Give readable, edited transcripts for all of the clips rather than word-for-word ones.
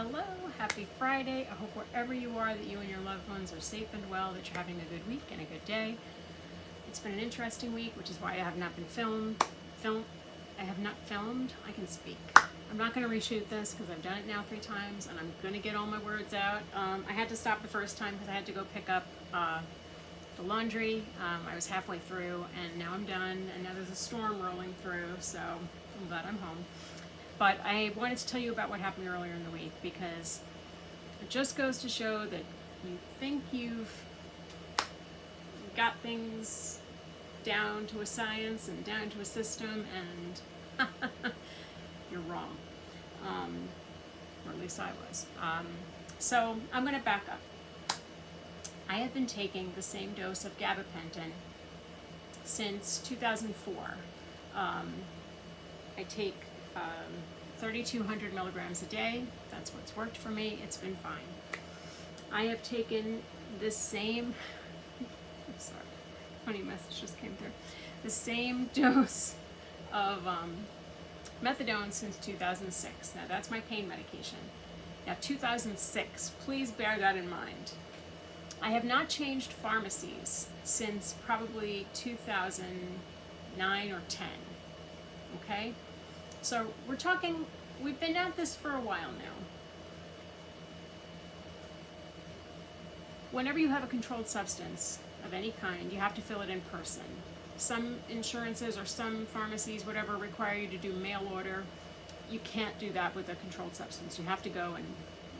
Hello, happy Friday. I hope wherever you are that you and your loved ones are safe and well, that you're having a good week and a good day. It's been an interesting week, which is why I have not been filmed. I can speak. I'm not going to reshoot this because I've done it now 3 times and I'm going to get all my words out. I had to stop the first time because I had to go pick up the laundry. I was halfway through and now I'm done, and now there's a storm rolling through, so I'm glad I'm home. But I wanted to tell you about what happened earlier in the week, because it just goes to show that you think you've got things down to a science and down to a system, and you're wrong. Or at least I was. So I'm going to back up. I have been taking the same dose of gabapentin since 2004. I take 3,200 milligrams a day. That's what's worked for me. It's been fine. I have taken the same, sorry, funny message just came through, the same dose of methadone since 2006. Now that's my pain medication. Now 2006, please bear that in mind. I have not changed pharmacies since probably 2009 or 10, okay? So we're talking, we've been at this for a while now. Whenever you have a controlled substance of any kind, you have to fill it in person. Some insurances or some pharmacies, whatever, require you to do mail order. You can't do that with a controlled substance. You have to go and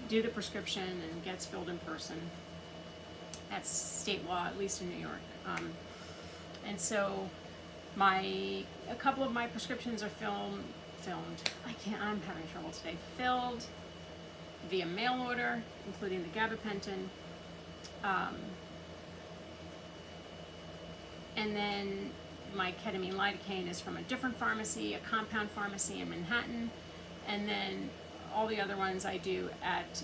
do the prescription, and it gets filled in person. That's state law, at least in New York. And so a couple of my prescriptions are filmed, I'm having trouble today, filled via mail order, including the gabapentin. And then my ketamine lidocaine is from a different pharmacy, a compound pharmacy in Manhattan. And then all the other ones I do at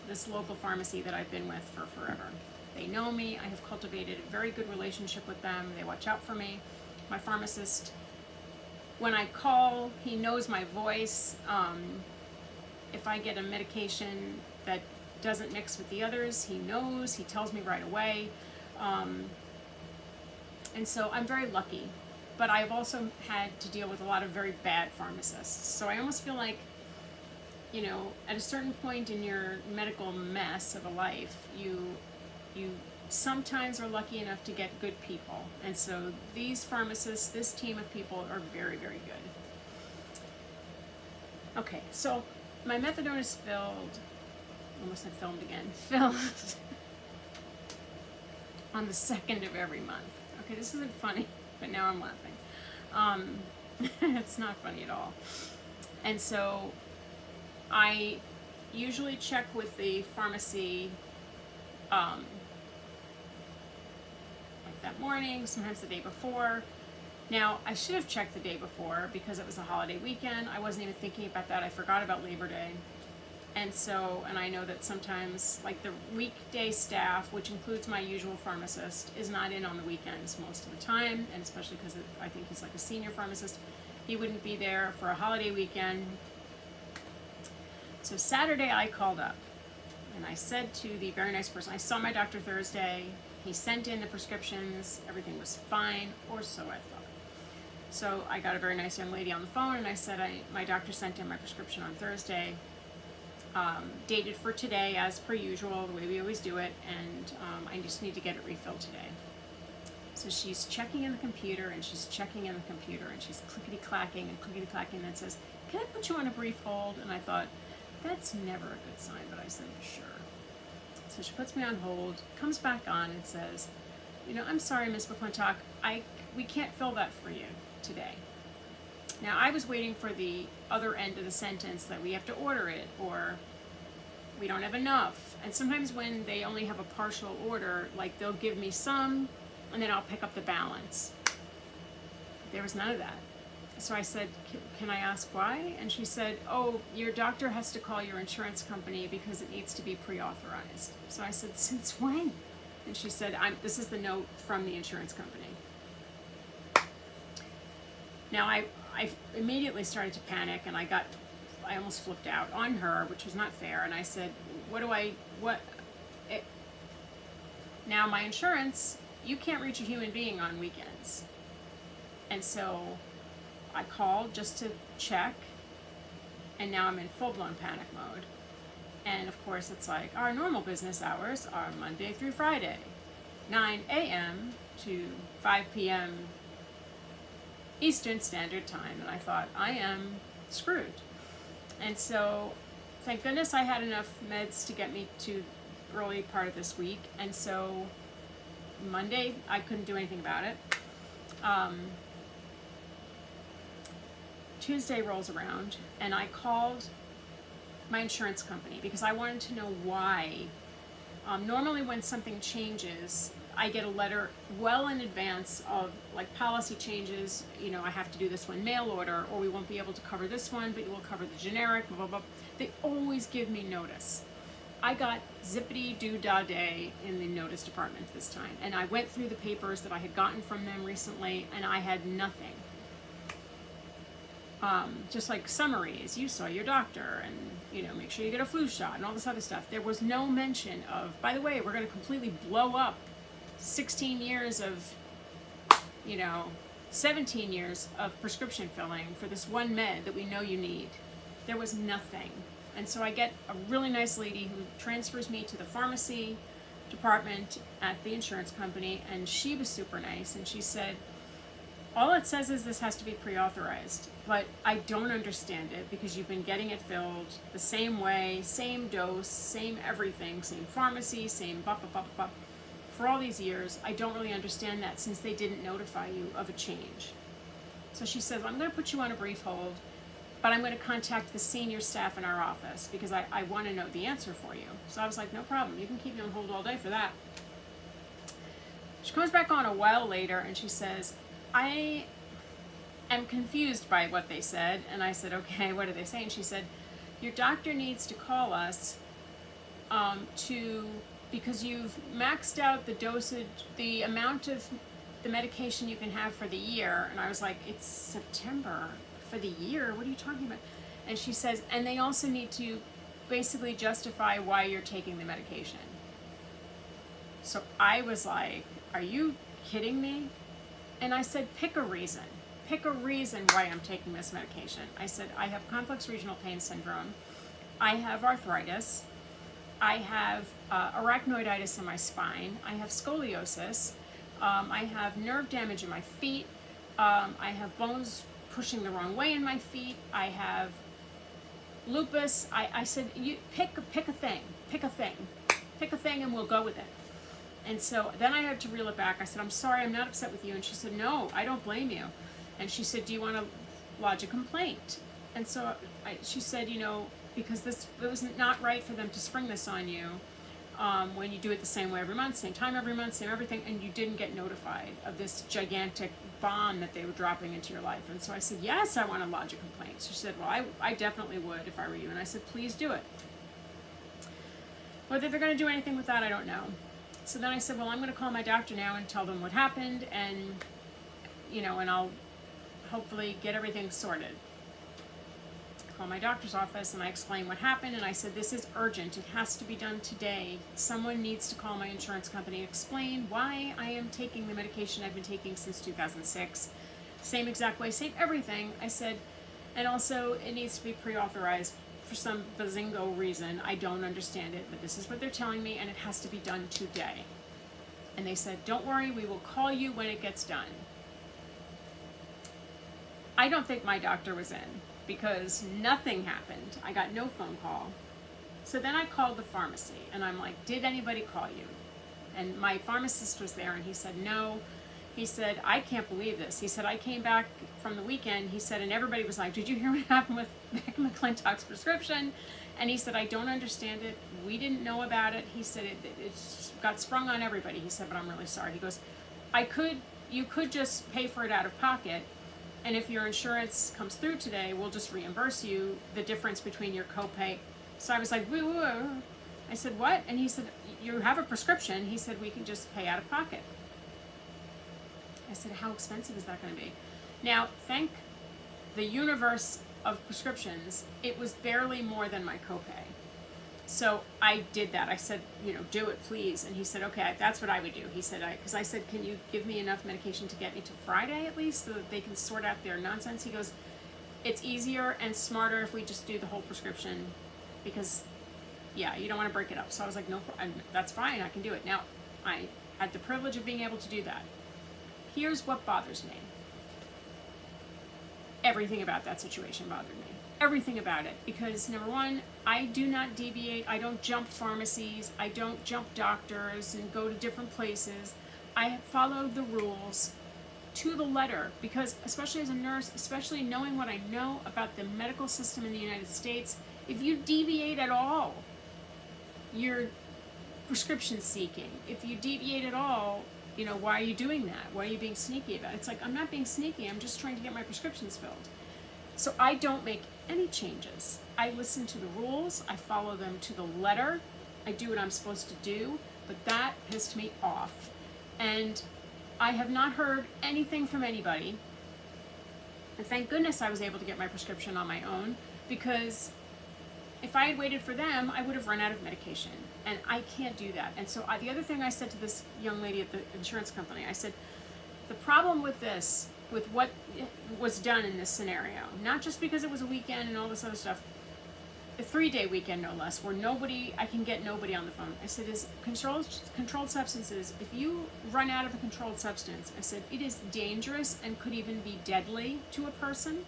this local pharmacy that I've been with for forever. They know me. I have cultivated a very good relationship with them. They watch out for me. My pharmacist, when I call, he knows my voice. If I get a medication that doesn't mix with the others, he knows. He tells me right away. And so I'm very lucky. But I've also had to deal with a lot of very bad pharmacists. So I almost feel like, you know, at a certain point in your medical mess of a life, you sometimes are lucky enough to get good people. And so these pharmacists, this team of people, are very, very good. Okay, so my methadone is filled, almost said filmed again, filled on the 2nd of every month. Okay, this isn't funny, but now I'm laughing. It's not funny at all. And so I usually check with the pharmacy like that morning, sometimes the day before. Now, I should have checked the day before because it was a holiday weekend. I wasn't even thinking about that. I forgot about Labor Day. And so, and I know that sometimes, like the weekday staff, which includes my usual pharmacist, is not in on the weekends most of the time, and especially because I think he's like a senior pharmacist. He wouldn't be there for a holiday weekend. So Saturday I called up and I said to the very nice person, I saw my doctor Thursday, he sent in the prescriptions, everything was fine, or so I thought. So I got a very nice young lady on the phone and I said, my doctor sent in my prescription on Thursday, dated for today as per usual, the way we always do it, and I just need to get it refilled today. So she's checking in the computer and she's checking in the computer and she's clickety-clacking and clickety-clacking, and then says, can I put you on a brief hold? And I thought, that's never a good sign, but I said, sure. So she puts me on hold, comes back on and says, you know, I'm sorry, Ms. McClintock, we can't fill that for you today. Now, I was waiting for the other end of the sentence that we have to order it, or we don't have enough. And sometimes when they only have a partial order, like they'll give me some, and then I'll pick up the balance. There was none of that. So I said, can I ask why? And she said, oh, your doctor has to call your insurance company because it needs to be pre-authorized. So I said, since when? And she said, this is the note from the insurance company. Now I immediately started to panic, and I got I almost flipped out on her, which was not fair. And I said, now my insurance, you can't reach a human being on weekends. And so I called just to check, and now I'm in full-blown panic mode. And of course it's like, our normal business hours are Monday through Friday, 9 a.m. to 5 p.m. Eastern Standard Time. And I thought, I am screwed. And so thank goodness I had enough meds to get me to early part of this week. And so Monday I couldn't do anything about it. Tuesday rolls around, and I called my insurance company because I wanted to know why. Normally when something changes, I get a letter well in advance of like policy changes, you know, I have to do this one mail order, or we won't be able to cover this one, but you will cover the generic, blah, blah, blah. They always give me notice. I got zippity doo dah day in the notice department this time, and I went through the papers that I had gotten from them recently, and I had nothing. Just like summaries, you saw your doctor, and you know, make sure you get a flu shot and all this other stuff. There was no mention of, by the way, we're going to completely blow up 16 years of, you know, 17 years of prescription filling for this one med that we know you need. There was nothing. And so I get a really nice lady who transfers me to the pharmacy department at the insurance company, and she was super nice, and she said, all it says is this has to be pre-authorized, but I don't understand it because you've been getting it filled the same way, same dose, same everything, same pharmacy, same blah, blah, blah, blah, for all these years. I don't really understand that since they didn't notify you of a change. So she says, I'm going to put you on a brief hold, but I'm going to contact the senior staff in our office because I want to know the answer for you. So I was like, no problem. You can keep me on hold all day for that. She comes back on a while later and she says, I am confused by what they said. And I said, okay, what did they say? And she said, your doctor needs to call us because you've maxed out the dosage, the amount of the medication you can have for the year. And I was like, it's September. For the year? What are you talking about? And she says, and they also need to basically justify why you're taking the medication. So I was like, are you kidding me? And I said, pick a reason. Pick a reason why I'm taking this medication. I said, I have complex regional pain syndrome. I have arthritis. I have arachnoiditis in my spine. I have scoliosis. I have nerve damage in my feet. I have bones pushing the wrong way in my feet. I have lupus. I said, you pick a thing and we'll go with it. And so then I had to reel it back. I said, I'm sorry, I'm not upset with you. And she said, no, I don't blame you. And she said, do you want to lodge a complaint? And so she said, you know, because it was not right for them to spring this on you when you do it the same way every month, same time every month, same everything, and you didn't get notified of this gigantic bomb that they were dropping into your life. And so I said, yes, I want to lodge a complaint. So she said, well, I definitely would if I were you. And I said, please do it. Whether they're going to do anything with that, I don't know. So then I said, well, I'm going to call my doctor now and tell them what happened, and, you know, and I'll hopefully get everything sorted. Call my doctor's office and I explained what happened, and I said, this is urgent. It has to be done today. Someone needs to call my insurance company and explain why I am taking the medication I've been taking since 2006. Same exact way, same everything. I said, and also it needs to be pre-authorized for some bazingo reason. I don't understand it, but this is what they're telling me, and it has to be done today. And they said, don't worry, we will call you when it gets done. I don't think my doctor was in, because nothing happened. I got no phone call. So then I called the pharmacy, and I'm like, did anybody call you? And my pharmacist was there, and he said, no. He said, I can't believe this. He said, I came back from the weekend, he said, and everybody was like, did you hear what happened with Beck McClintock's prescription? And he said, I don't understand it. We didn't know about it. He said, it got sprung on everybody. He said, but I'm really sorry. He goes, you could just pay for it out of pocket, and if your insurance comes through today, we'll just reimburse you the difference between your copay. So I was like, woo. I said, what? And he said, you have a prescription. He said, we can just pay out of pocket. I said, how expensive is that going to be? Now, thank the universe of prescriptions, it was barely more than my copay. So I did that. I said, do it, please. And he said, okay, that's what I would do. He said, because I said, can you give me enough medication to get me to Friday at least so that they can sort out their nonsense? He goes, it's easier and smarter if we just do the whole prescription because, yeah, you don't want to break it up. So I was like, no, that's fine. I can do it. Now, I had the privilege of being able to do that. Here's what bothers me. Everything about that situation bothered me. Everything about it. Because number one, I do not deviate. I don't jump pharmacies. I don't jump doctors and go to different places. I follow the rules to the letter because, especially as a nurse, especially knowing what I know about the medical system in the United States, if you deviate at all, you're prescription seeking. If you deviate at all, why are you doing that? Why are you being sneaky about it? It's like, I'm not being sneaky. I'm just trying to get my prescriptions filled. So I don't make any changes. I listen to the rules. I follow them to the letter. I do what I'm supposed to do, but that pissed me off. And I have not heard anything from anybody. And thank goodness I was able to get my prescription on my own, because if I had waited for them, I would have run out of medication. And I can't do that. And so the other thing I said to this young lady at the insurance company, I said, the problem with this, with what was done in this scenario, not just because it was a weekend and all this other stuff, a 3-day weekend no less, where I can get nobody on the phone. I said, is controlled substances, if you run out of a controlled substance, I said, it is dangerous and could even be deadly to a person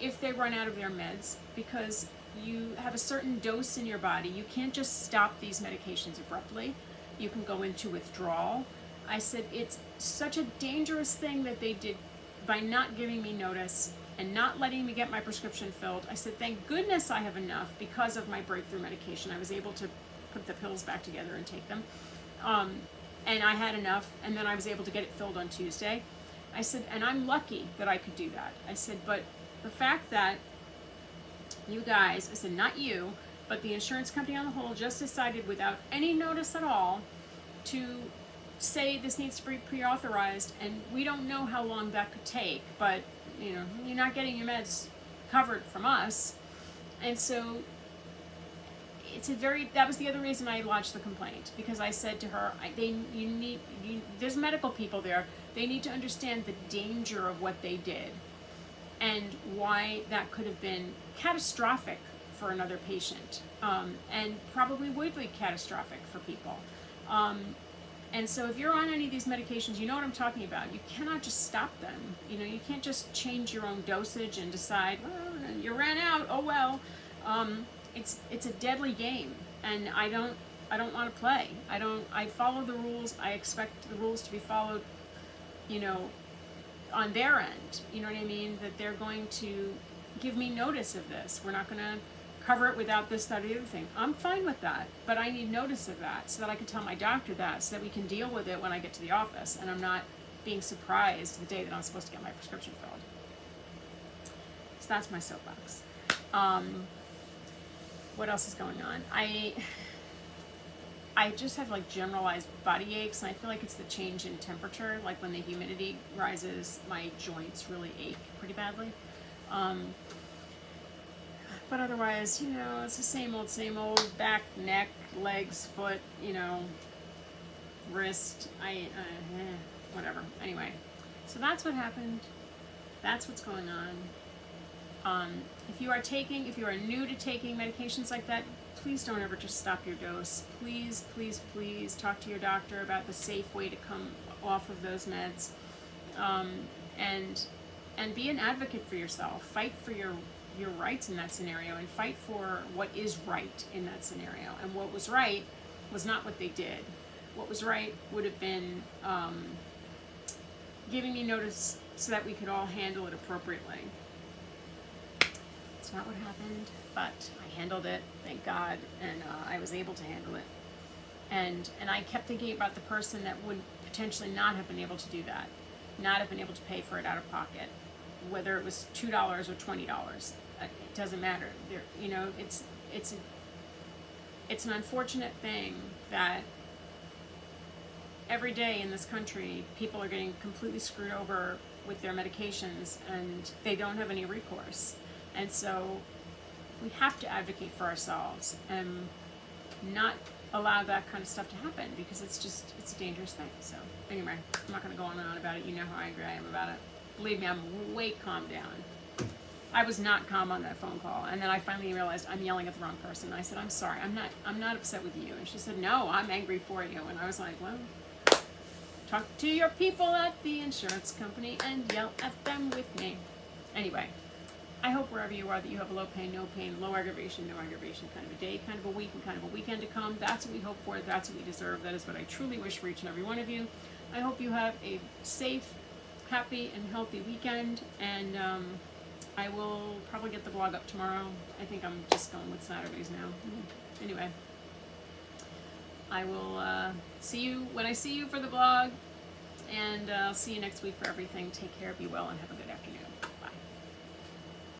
if they run out of their meds, because you have a certain dose in your body. You can't just stop these medications abruptly. You can go into withdrawal. I said, it's such a dangerous thing that they did by not giving me notice and not letting me get my prescription filled. I said, thank goodness I have enough because of my breakthrough medication. I was able to put the pills back together and take them. And I had enough, and then I was able to get it filled on Tuesday. I said, and I'm lucky that I could do that. I said, but the fact that you guys, I said, not you, but the insurance company on the whole just decided without any notice at all to say this needs to be pre-authorized, and we don't know how long that could take, but you're not getting your meds covered from us. And so that was the other reason I lodged the complaint, because I said to her, there's medical people there, they need to understand the danger of what they did and why that could have been catastrophic for another patient, and probably would be catastrophic for people. And so if you're on any of these medications, you know what I'm talking about. You cannot just stop them. You can't just change your own dosage and decide, well, you ran out, oh well. It's a deadly game, and I don't want to play. I follow the rules. I expect the rules to be followed, on their end. You know what I mean? That they're going to give me notice of this. We're not going to cover it without this, that, or the other thing. I'm fine with that, but I need notice of that so that I can tell my doctor that, so that we can deal with it when I get to the office, and I'm not being surprised the day that I'm supposed to get my prescription filled. So that's my soapbox. What else is going on? I just have like generalized body aches, and I feel like it's the change in temperature. Like when the humidity rises, my joints really ache pretty badly. But otherwise, it's the same old back, neck, legs, foot, wrist, whatever. Anyway, so that's what happened. That's what's going on. If you are new to taking medications like that, please don't ever just stop your dose. Please, please, please talk to your doctor about the safe way to come off of those meds. And be an advocate for yourself. Fight for your rights in that scenario, and fight for what is right in that scenario. And what was right was not what they did. What was right would have been giving me notice so that we could all handle it appropriately. It's not what happened, but I handled it, thank God, and I was able to handle it. And I kept thinking about the person that would potentially not have been able to do that, not have been able to pay for it out of pocket, whether it was $2 or $20. It doesn't matter. It's an unfortunate thing that every day in this country people are getting completely screwed over with their medications and they don't have any recourse. And so we have to advocate for ourselves and not allow that kind of stuff to happen, because it's a dangerous thing. So anyway, I'm not going to go on and on about it. You know how angry I am about it. Believe me, I'm way calmed down. I was not calm on that phone call, and then I finally realized I'm yelling at the wrong person. I said, I'm sorry, I'm not upset with you. And she said, no, I'm angry for you. And I was like, well, talk to your people at the insurance company and yell at them with me. Anyway, I hope wherever you are that you have a low pain, no pain, low aggravation, no aggravation kind of a day, kind of a week, and kind of a weekend to come. That's what we hope for. That's what we deserve. That is what I truly wish for each and every one of you. I hope you have a safe, happy, and healthy weekend, and I will probably get the blog up tomorrow. I think I'm just going with Saturdays now. Anyway, I will see you when I see you for the blog, and I'll see you next week for everything. Take care, be well, and have a good afternoon.